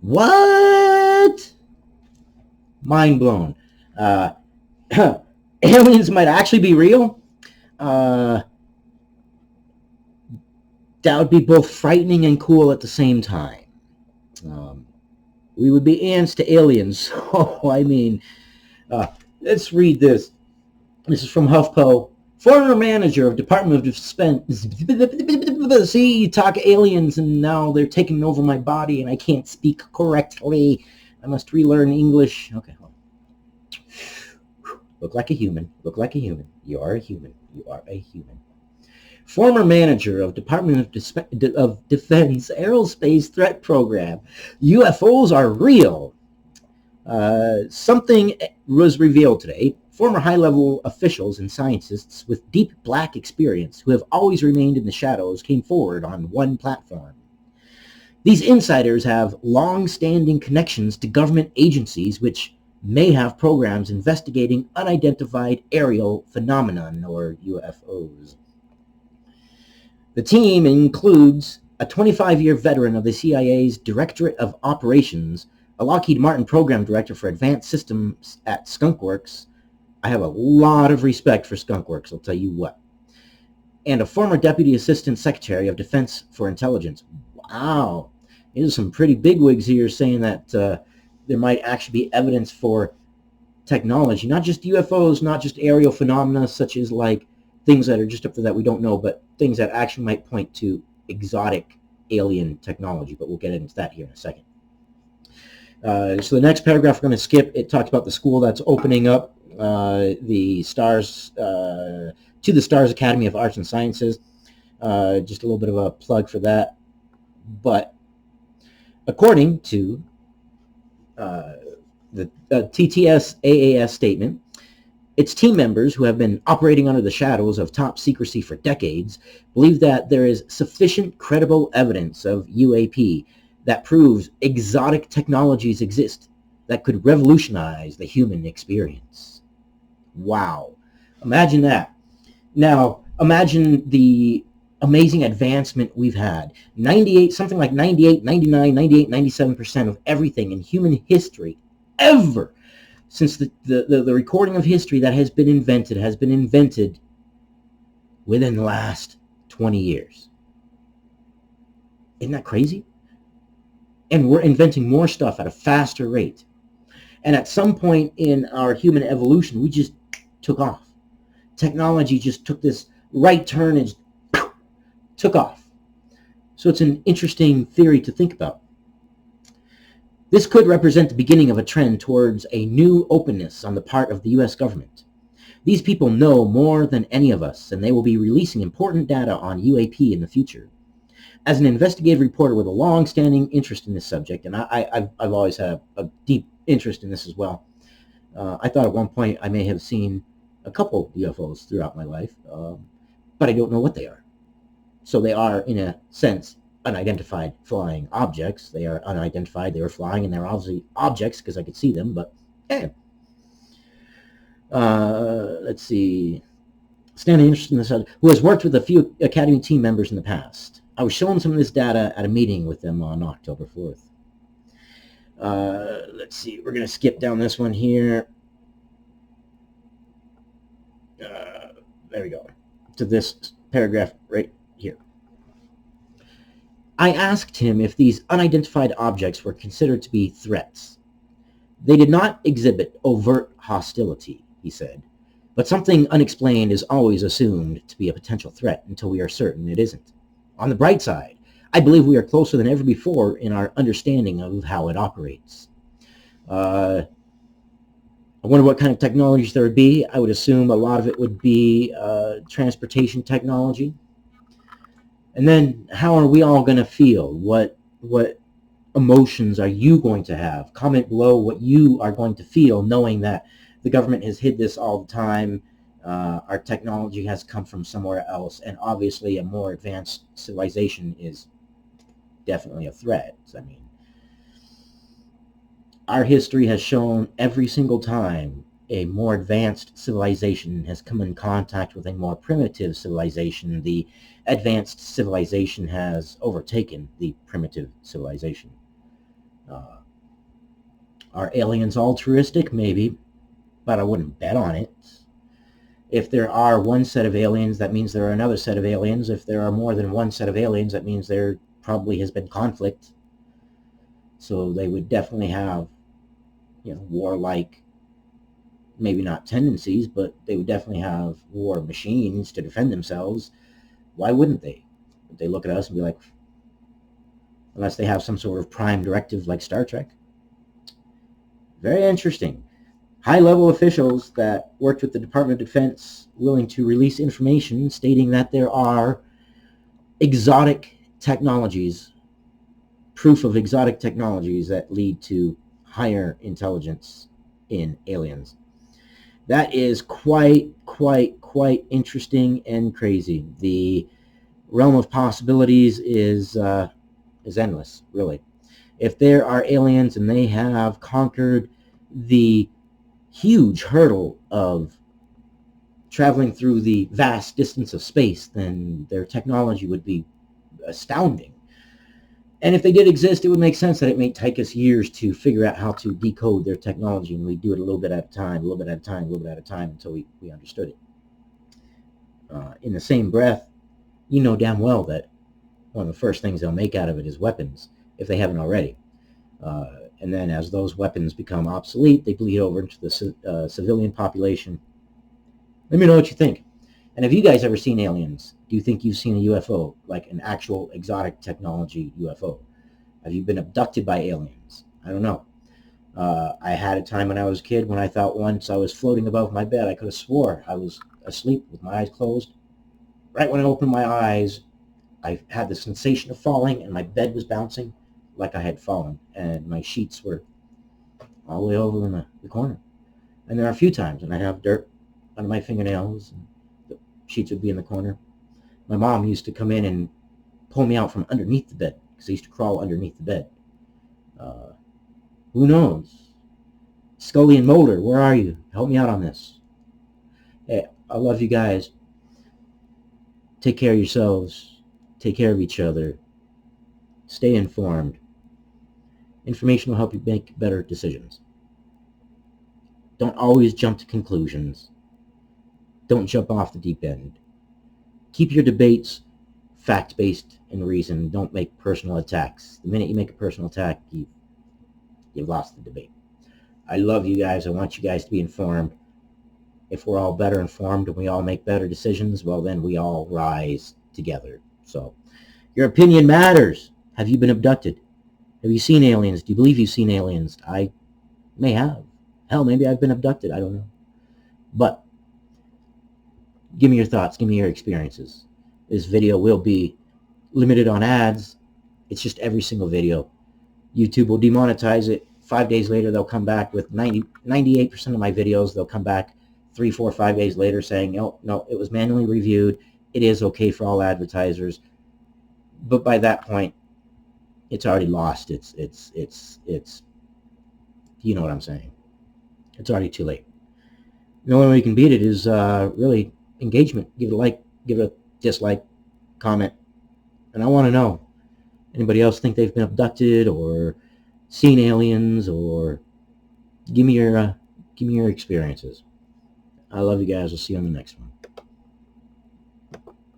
What? Mind blown. Uh, aliens might actually be real. Uh, that would be both frightening and cool at the same time. Um, we would be ants to aliens. So, I mean, uh, let's read this. This is from HuffPo. Former manager of Department of Defense. See, you talk aliens, and now they're taking over my body, and I can't speak correctly. I must relearn English. Okay, hold on. Look like a human. Look like a human. You are a human. You are a human. Former manager of Department of Defense Aerospace Threat Program. UFOs are real. Something was revealed today. Former high-level officials and scientists with deep black experience who have always remained in the shadows came forward on one platform. These insiders have long-standing connections to government agencies which may have programs investigating unidentified aerial phenomenon, or UFOs. The team includes a 25-year veteran of the CIA's Directorate of Operations, a Lockheed Martin program director for advanced systems at Skunkworks. I have a lot of respect for Skunkworks, I'll tell you what. And a former Deputy Assistant Secretary of Defense for Intelligence. Wow. These are some pretty bigwigs here saying that there might actually be evidence for technology, not just UFOs, not just aerial phenomena such as like things that are just up there that we don't know, but things that actually might point to exotic alien technology. But we'll get into that here in a second. So the next paragraph we're going to skip. It talks about the school that's opening up, the Stars to the Stars Academy of Arts and Sciences. Just a little bit of a plug for that. But according to the TTS AAS statement, its team members, who have been operating under the shadows of top secrecy for decades, believe that there is sufficient credible evidence of UAP that proves exotic technologies exist that could revolutionize the human experience. Wow. Imagine that. Now, imagine the amazing advancement we've had. 98, something like 98, 99, 98, 97% of everything in human history ever since the recording of history that has been invented within the last 20 years. Isn't that crazy? And we're inventing more stuff at a faster rate. And at some point in our human evolution, we just took off. Technology just took this right turn and took off. So it's an interesting theory to think about. This could represent the beginning of a trend towards a new openness on the part of the U.S. government. These people know more than any of us, and they will be releasing important data on UAP in the future. As an investigative reporter with a long-standing interest in this subject, and I've always had a deep interest in this as well, I thought at one point I may have seen a couple UFOs throughout my life, but I don't know what they are. So they are, in a sense, unidentified flying objects. They are unidentified. They were flying, and they're obviously objects because I could see them, but hey. Let's see. Standing interest in this, who has worked with a few Academy team members in the past. I was shown some of this data at a meeting with them on October 4th. Let's see. We're going to skip down this one here. There we go. To this paragraph right here. I asked him if these unidentified objects were considered to be threats. They did not exhibit overt hostility, he said, but something unexplained is always assumed to be a potential threat until we are certain it isn't. On the bright side, I believe we are closer than ever before in our understanding of how it operates. I wonder what kind of technologies there would be. I would assume a lot of it would be transportation technology. And then how are we all going to feel? What emotions are you going to have? Comment below what you are going to feel knowing that the government has hid this all the time. Our technology has come from somewhere else, and obviously a more advanced civilization is definitely a threat. I mean, our history has shown every single time a more advanced civilization has come in contact with a more primitive civilization, the advanced civilization has overtaken the primitive civilization. Uh, are aliens altruistic? Maybe, but I wouldn't bet on it. If there are one set of aliens, that means there are another set of aliens. If there are more than one set of aliens, that means there probably has been conflict. So they would definitely have, warlike, maybe not tendencies, but they would definitely have war machines to defend themselves. Why wouldn't they? Would they look at us and be like, unless they have some sort of prime directive like Star Trek? Very interesting. High-level officials that worked with the Department of Defense willing to release information stating that there are exotic technologies, proof of exotic technologies that lead to higher intelligence in aliens. That is quite interesting and crazy. The realm of possibilities is endless, really. If there are aliens and they have conquered the huge hurdle of traveling through the vast distance of space, then their technology would be astounding. And if they did exist, it would make sense that it may take us years to figure out how to decode their technology, and we do it a little bit at a time, a little bit at a time, a little bit at a time until we understood it. In the same breath, you know damn well that one of the first things they'll make out of it is weapons, if they haven't already. And then as those weapons become obsolete, they bleed over into the civilian population. Let me know what you think. And have you guys ever seen aliens? Do you think you've seen a UFO, like an actual exotic technology UFO? Have you been abducted by aliens? I don't know. I had a time when I was a kid when I thought once I was floating above my bed. I could have swore I was asleep with my eyes closed. Right when I opened my eyes, I had the sensation of falling, and my bed was bouncing like I had fallen, and my sheets were all the way over in the corner. And there are a few times, and I have dirt under my fingernails, and the sheets would be in the corner. My mom used to come in and pull me out from underneath the bed, because I used to crawl underneath the bed. Who knows? Scully and Mulder, where are you? Help me out on this. Hey, I love you guys. Take care of yourselves. Take care of each other. Stay informed. Information will help you make better decisions. Don't always jump to conclusions. Don't jump off the deep end. Keep your debates fact-based and reasoned. Don't make personal attacks. The minute you make a personal attack, you've lost the debate. I love you guys. I want you guys to be informed. If we're all better informed and we all make better decisions, well, then we all rise together. So your opinion matters. Have you been abducted? Have you seen aliens? Do you believe you've seen aliens? I may have. Hell, maybe I've been abducted. I don't know. But give me your thoughts. Give me your experiences. This video will be limited on ads. It's just every single video. YouTube will demonetize it. 5 days later, they'll come back with 98% of my videos. They'll come back 3, 4, 5 days later saying, no, it was manually reviewed. It is okay for all advertisers. But by that point, it's already lost. It's you know what I'm saying. It's already too late. The only way you can beat it is really engagement. Give it a like, give it a dislike, comment. And I want to know, anybody else think they've been abducted or seen aliens, or give me your experiences. I love you guys. We'll see you on the next one.